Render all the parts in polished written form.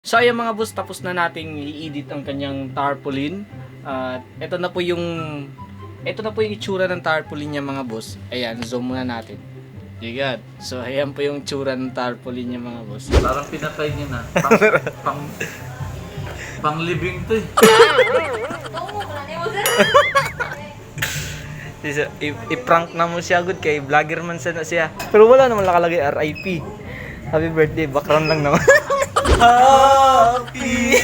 So ayan mga boss, tapos na nating i-edit ang kanyang tarpaulin. At ito na po yung itsura ng tarpaulin niya mga boss. Ayan, zoom muna natin. Yan. So ayan po yung itsura ng tarpaulin niya mga boss. Parang pinatay niya na. Pang living to eh. I-prank na mo siya good kay vlogger man sana siya. Pero wala naman nakalagay RIP. Happy birthday, background lang naman. Happy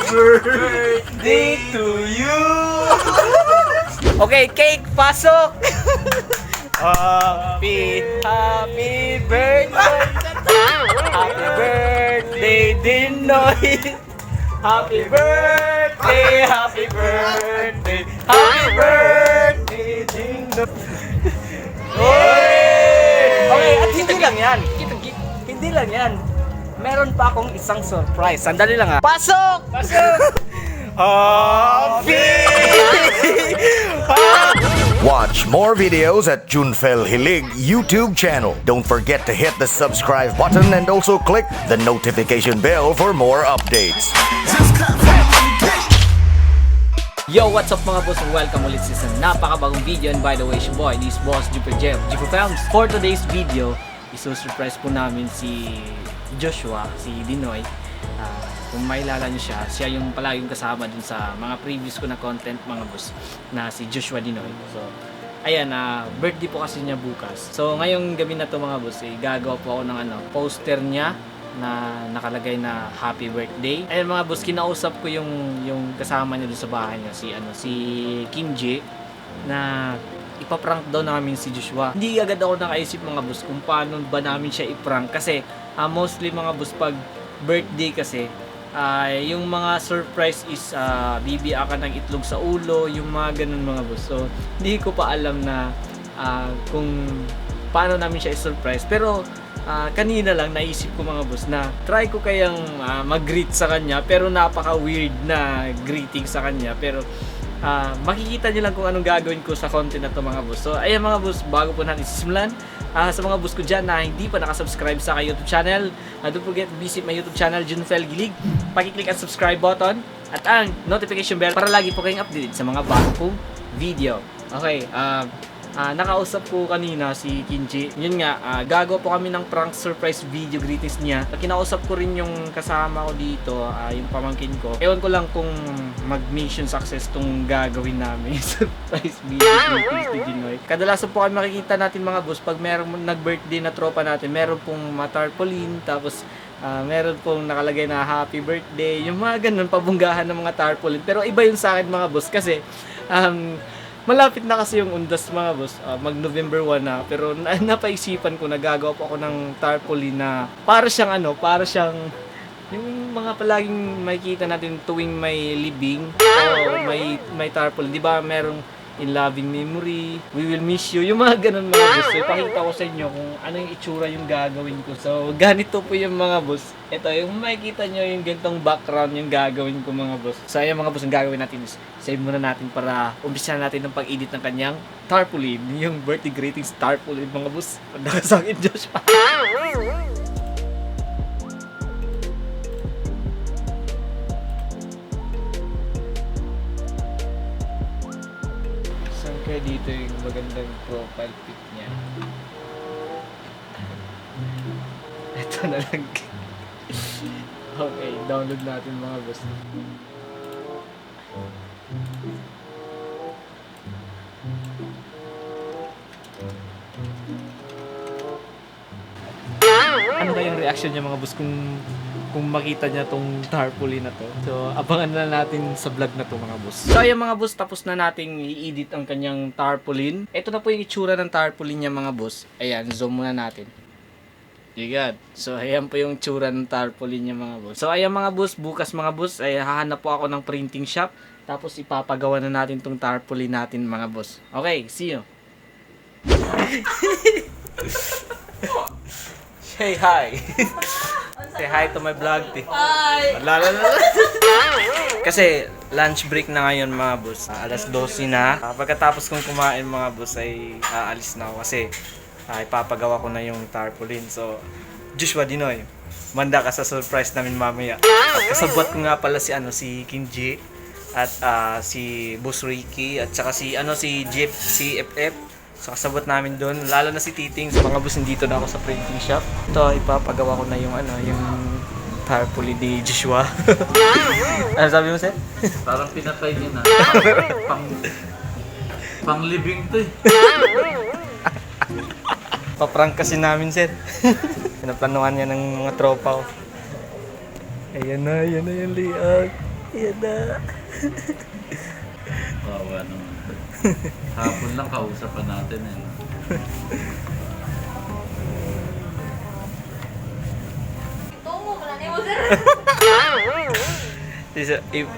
birthday to you. Okay, cake pasok. Happy birthday. Happy birthday Dinoy. Happy birthday, happy birthday, happy birthday Dinoy. Okay, at hindi lang yan. Hindi lang yan. Meron pa akong isang surprise. Sandali lang ha. Pasok! Pasok! Happy! Watch more videos at Junfel Hilig YouTube channel. Don't forget to hit the subscribe button and also click the notification bell for more updates. Yo, what's up mga boss? Welcome ulit sa isang napakabagong video. And by the way, your boy, this boss Jupiter Jeff, Jipo Films. For today's video, iso-surprise po namin si Joshua, si Dinoy. Kung mailala nyo siya yung palaging kasama dun sa mga previous ko na content mga boss, na si Joshua Dinoy. So, ayan, birthday po kasi niya bukas. So, ngayong gabi na to mga boss, gagawa po ako ng poster niya na nakalagay na happy birthday. Ayun mga boss, kinausap ko yung kasama niya dun sa bahay niya, si Kimji, na ipaprank daw namin si Joshua. Hindi agad ako nakaisip mga boss kung paano ba namin siya iprank kasi mostly mga boss pag birthday kasi yung mga surprise is bibiyakan ng itlog sa ulo, yung mga ganun mga boss. So hindi ko pa alam na kung paano namin siya i-surprise, pero kanina lang naisip ko mga boss na try ko kayang mag-greet sa kanya, pero napaka weird na greeting sa kanya, pero makikita nyo lang kung anong gagawin ko sa content na to mga boss. So ayan mga boss, bago po natin sisimulan, sa mga boss ko dyan na hindi pa nakasubscribe sa aking YouTube channel, don't forget to visit my YouTube channel, Junfel Gilig. Pakiclick ang subscribe button at ang notification bell para lagi po kayong updated sa mga bago kong video. Okay, nakausap ko kanina si Kinji. Yun nga, gagawa po kami ng prank surprise video greetings niya. Kinausap ko rin yung kasama ko dito, yung pamangkin ko. Ewan ko lang kung mag-mission success tong gagawin namin surprise video greetings ni Dinoy. Kadalasan po kami makikita natin mga boss pag merong nag-birthday na tropa natin, meron pong tarpaulin, tapos meron pong nakalagay na happy birthday, yung mga ganun, pabunggahan ng mga tarpaulin. Pero iba yun sa akin mga boss kasi malapit na kasi yung undas mga boss, mag-November 1 na, pero napaisipan ko na gagawa po ako ng tarpaulin na para siyang yung mga palaging makikita natin tuwing may libing o may tarpaulin, di ba merong in loving memory, we will miss you, yung mga ganun mga boss. So ipakita ko sa inyo kung ano yung itsura yung gagawin ko. So ganito po yung mga boss. Ito yung makikita nyo yung ganitong background yung gagawin ko mga boss. So ayan mga boss, ang gagawin natin is save muna natin para umpisahan natin ng pag-edit ng kanyang tarpaulin, yung birthday greetings tarpaulin mga boss. Nakasakit Josh pa. Kaya dito yung magandang profile pic niya. Ito na lang. Okay, download natin mga boss. Ano kayang reaction niya mga boss kung makita niya tong tarpaulin na to. So, abangan na natin sa vlog na to mga boss. So, ayan mga boss, tapos na nating i-edit ang kanyang tarpaulin. Ito na po yung itsura ng tarpaulin niya mga boss. Ayan, zoom muna natin. Yan. So, ayan po yung itsura ng tarpaulin niya mga boss. So, ayan mga boss, bukas mga boss, ay hahanap po ako ng printing shop. Tapos, ipapagawa na natin tong tarpaulin natin mga boss. Okay, see you. Say hi. Say hi to my vlog, ti. Hi! Kasi lunch break na ngayon mga boss. Alas 12 na. Pagkatapos kong kumain mga boss ay aalis na ako kasi ipapagawa ko na yung tarpaulin. So Joshua Dinoy. Manda ka sa surprise namin mamaya. At kasabot ko nga pala si King G at si Boss Ricky at saka si Jeep, si FF. So kasabot namin doon, lalo na si Titing. So mga boss, dito na ako sa printing shop. Ito, ipapagawa ko na yung tarpaulin ni Joshua. Ano sabi mo, sir? Parang pinatay niya na. Pang-living to eh. Paprank kasi namin, sir. Pinaplanuhan niya ng mga tropa ko. Ayan na yung layout. Ayan na. Wawa naman. Hapon lang kausapan natin eh. No?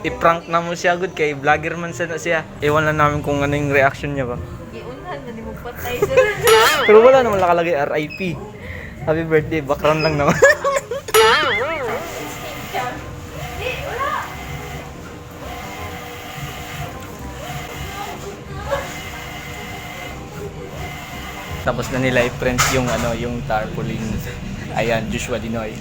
I-prank na mo siya, good kay vlogger man siya. Ewan lang namin kung ano yung reaction niya ba. Iunhan na ni mo patay sir. Pero wala naman nakalagay RIP. Happy birthday, background lang naman. Tapos na nila i-print yung tarpaulin. Ayan, Joshua Dinoy.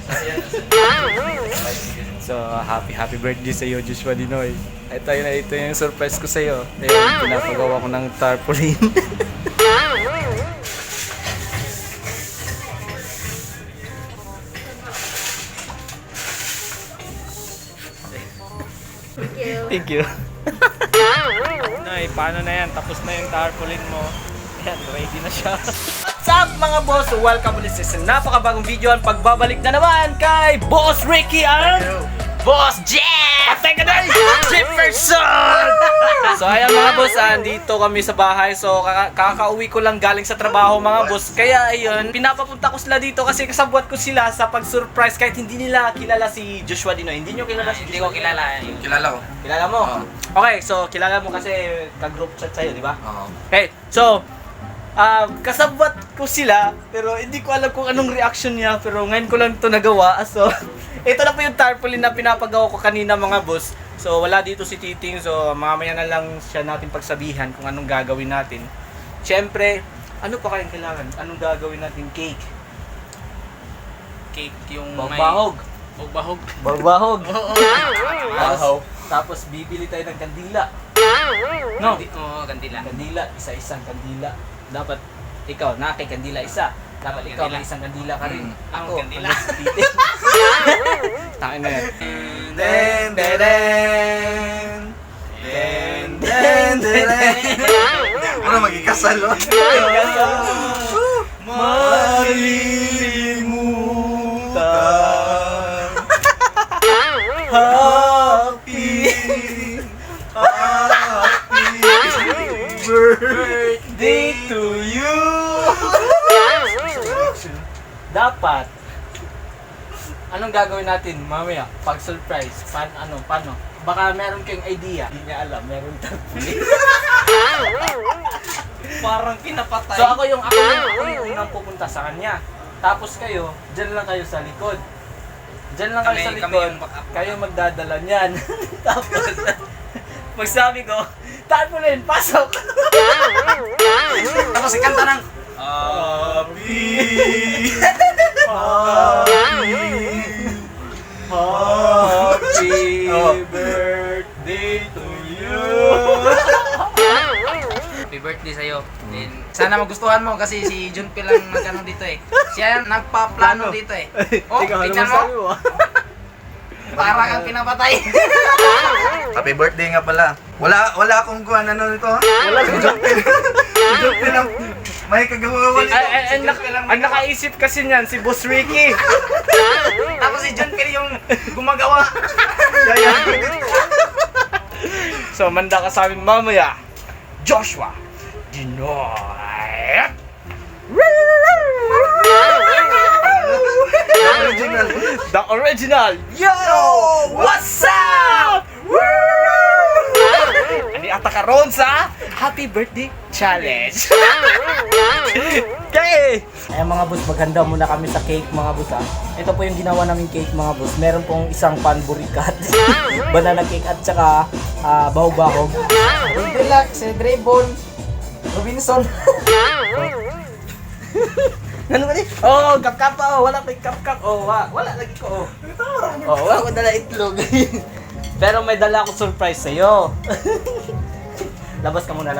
So, happy birthday sa iyo, Joshua Dinoy. Ito yung surprise ko sa iyo. Ayan, pinapagawa ko ng tarpaulin. Thank you. Nay, paano na yan? Tapos na yung tarpaulin mo. Ayan, ready na siya. What's up mga boss? Welcome ulit sa isang napakabagong video. Ang pagbabalik na naman kay Boss Ricky and Boss Jeff! Teka na! Jefferson! So ayan mga boss, andito kami sa bahay. So kakauwi ko lang galing sa trabaho mga boss. Kaya ayun, pinapapunta ko sila dito kasi kasabwat ko sila sa pag-surprise kahit hindi nila kilala si Joshua Dinoy. Hindi nyo kilala si Joshua? Hindi ko kilala. Kilala ko. Kilala mo? Oo. Okay, so kilala mo kasi ka-group chat sa'yo, di ba? Oo. Okay, so kasabwat ko sila pero hindi ko alam kung anong reaction niya pero ngayon ko lang ito nagawa. So ito na po yung tarpaulin na pinapagawa ko kanina mga boss. So wala dito si Titing, so mamaya na lang siya natin pagsabihan kung anong gagawin natin. Siyempre, ano pa kayang kailangan? Anong gagawin natin? Cake. Cake yung Bagbahog. Bagbahog. Bagbahog. Bahaw. Tapos bibili tayo ng kandila. No? Oo, kandila. Kandila, isa-isang kandila. Dapat ikaw, kay kandila isa. Dapat ikaw, may isang kandila ka rin. Ako, kandila. Takin na yan. Den, den, den. Den, den, den, den. Ano, magkikasal, oh. Malilimutan. Happy birthday to you. Dapat anong gagawin natin mamaya pag surprise? Paano? Baka meron kayong idea. Hindi niya alam, meron tarpaulin. Parang pinapatay. So ako yung unang pupunta sa kanya. Tapos kayo, dyan lang kayo sa likod. Dyan lang kayo sa Kami likod. yung backup. Kayo magdadala niyan. Tapos magsabi ko, tarpaulin, pasok! Tapos ikanta ng Happy birthday to you! Happy birthday sa'yo. Then, sana magustuhan mo kasi si Junpil lang nagano dito eh. Siya yung nagpaplano dito eh. Oh, Teka, ano tingnan masabi mo. mo? Para kang pinapatay. Happy birthday nga pala. Wala akong kuha na nito ha. Wala ko Joke lang. May kagawa nito. Ang nakaisip kasi niyan, si Boss Ricky. Tapos si Junpil yung gumagawa. So, manda ka sa amin mamaya, Joshua Dinoy. Original. The original. Yo! What's up? Ani ata karon sa Happy Birthday Challenge. Okay. Ay mga boss, maghanda muna kami sa cake mga boss ha. Ito po yung ginawa naming cake mga boss. Meron pong isang panburikat, banana cake at saka bahog-bahog. Relax, Draybon, Robinson. Ano ba ni? Oh, kap-kap pa. Oh, wala tayong kap-kap. Oh, wala lagi ko. Oh, wala ko dala itlog. Pero may dala akong surprise sa'yo. Labas ka muna.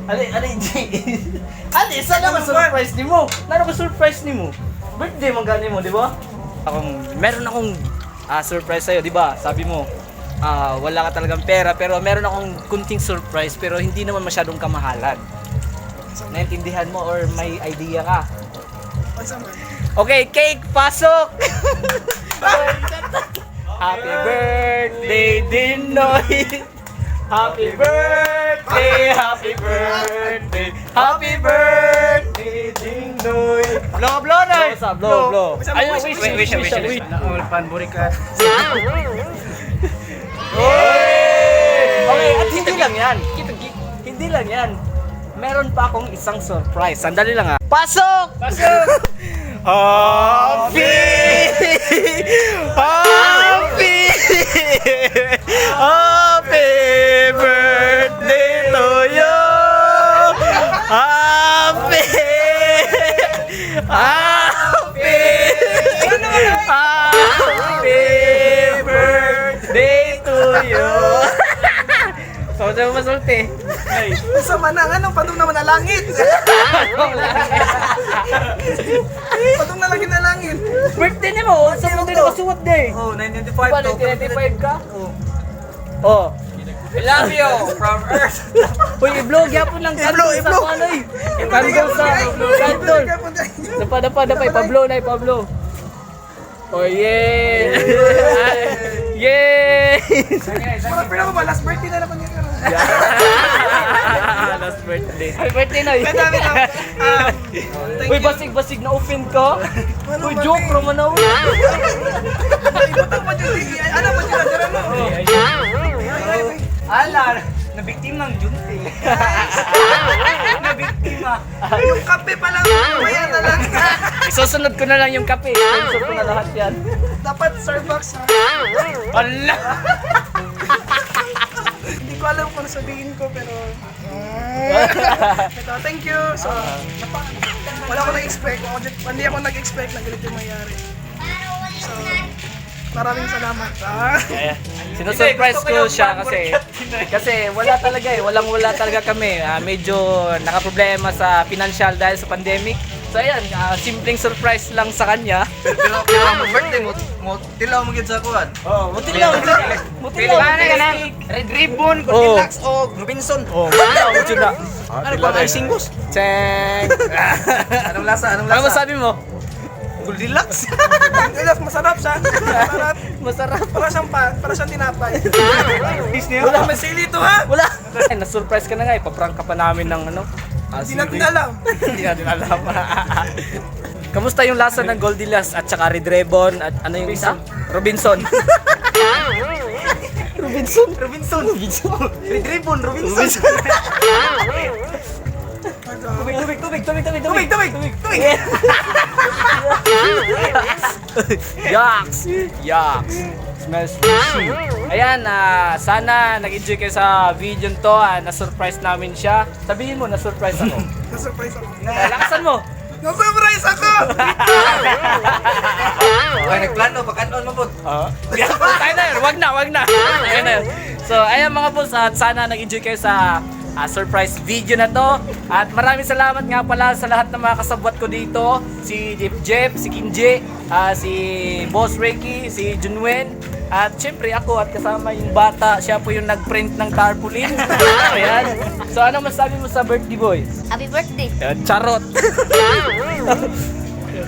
Ali, G. Ali, saan naman surprise ni mo? Nano ba surprise ni mo? Birthday mo gani mo, di ba? Meron akong surprise sa'yo, di ba? Sabi mo, wala ka talagang pera, pero meron akong kunting surprise, pero hindi naman masyadong kamahalan. Naintindihan mo or may idea ka? Okay, cake, pasok! Happy birthday, Dinoy! Happy birthday, happy birthday, happy birthday, Dinoy! Blow, Noy! Blow. Ayun, wish. Okay, at hindi lang yan. Meron pa akong isang surprise. Sandali lang ha. Pasok! Happy birthday to you! Happy birthday to you! So, saan mo masulti? Sama na nga, patong naman na langit. Patong na langit na langit. Birthday niya mo, saan mo din nakasuot day? Oh, 1995 Diba, to. 1995 ka? Oh. I love you from Earth. Uy, i-vlog yapon lang kanto sa ano eh. Kanto sa kanto. Dapa, Pablo. Oh, yeah! Yay! Parang pila ko ba, last birthday na naman yun. Last birthday. Happy birthday na yun. Madami na. Uy, basig na offend ka. Uy, joke naman na. Ibutang pa dyan. Ano ba dyan? Dara mo. Ala, nabiktima ng junti. Nabiktima. Yung kape pa lang. Maya na lang. Isusunod ko na lang yung kape. Sponsor ko na lahat yan. Dapat Starbucks ha. Ala! Hindi ko alam kung ano sabihin ko pero... Ito, thank you. So, wala ko nag-expect. Hindi ako nag-expect na ganito yung mangyari. So, maraming salamat. Sinusurprise ko siya kasi wala talaga wala talaga kami. Medyo nakaproblema sa financial dahil sa pandemic. So ayan, simpleng surprise lang sa kanya. Pero mo birthday mo tilaw mo gid sa kuan. Oh, mutilaw. Red Ribbon, Oh. Goldilocks, o Robinson. Oh, mutilaw na. Ano ba ang singles? Cheng. Anong lasa? Ano masabi mo? Goldilocks. Masarap siya. Masarap. Masarap. Para siyang tinapay. Wala May sili to ha. Wala. Na-surprise ka na nga, ipaprank ka pa namin ng ano. Hindi natin alam. Hindi natin alam. Kamusta yung lasa ng Goldilocks at saka Red Ribbon at ano yung isa? Robinson. Robinson. Red Ribbon, Robinson. Tubig. Yucks. Smells fishy. Ayan, sana nag-enjoy kayo sa video to. Na-surprise namin siya. Sabihin mo, na-surprise ako. Na-surprise ako. Lakasan mo. Na-surprise ako! Okay, nagplano pagkanon mo bud. Tayo na yun, wag na. Ayun na yun. So, ayan mga boss, at sana nag-enjoy kayo sa surprise video na to. At maraming salamat nga pala sa lahat ng mga kasabwat ko dito. Si Jeff, si Kinje, si Boss Ricky, si Junwen. At syempre ako at kasama yung bata, siya po yung nag-print ng tarpaulin. Ayan. So ano masabi mo sa birthday boy? Happy birthday. Ayan, charot.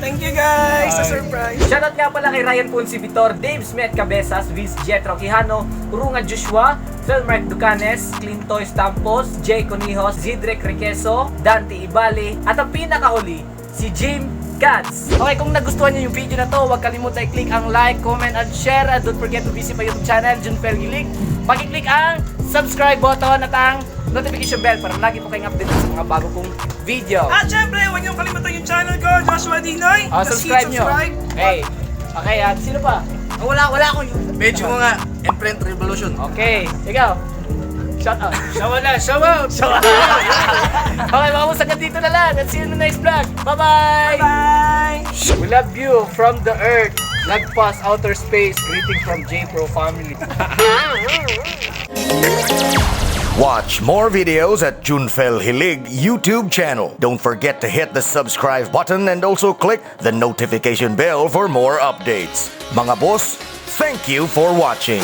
Thank you guys sa surprise. Shoutout nga pala kay Ryan Ponce Vitor, Dave Smith Cabezas, Vince Jetro Quijano, Kurunga Joshua, Phil Mark Ducanes, Clintoy Stampos, Jay Conijos, Zidrek Riqueso, Dante Ibali, at ang pinakahuli, si Jim Gads. Okay, kung nagustuhan niyo yung video na to, huwag kalimutan i-click ang like, comment, and share. And don't forget to visit my YouTube channel, Junfer Hilig. Pag-i-click ang subscribe button at ang notification bell para lagi po kayong update sa mga bago kong video. At syempre, huwag niyong kalimutan yung channel ko, Joshua Dinoy. Subscribe nyo. Okay. Okay, at sino pa? Wala akong Page mo nga, Imprint Revolution. Okay, ikaw. Shout out. Shout out! Okay, mga boss, hanggang dito na lang. Let's see you in the next vlog. Bye-bye! Bye! We love you from the earth. Lagpas outer space. Greeting from J Pro family. Watch more videos at Junfel Hilig YouTube channel. Don't forget to hit the subscribe button and also click the notification bell for more updates. Mga boss, thank you for watching.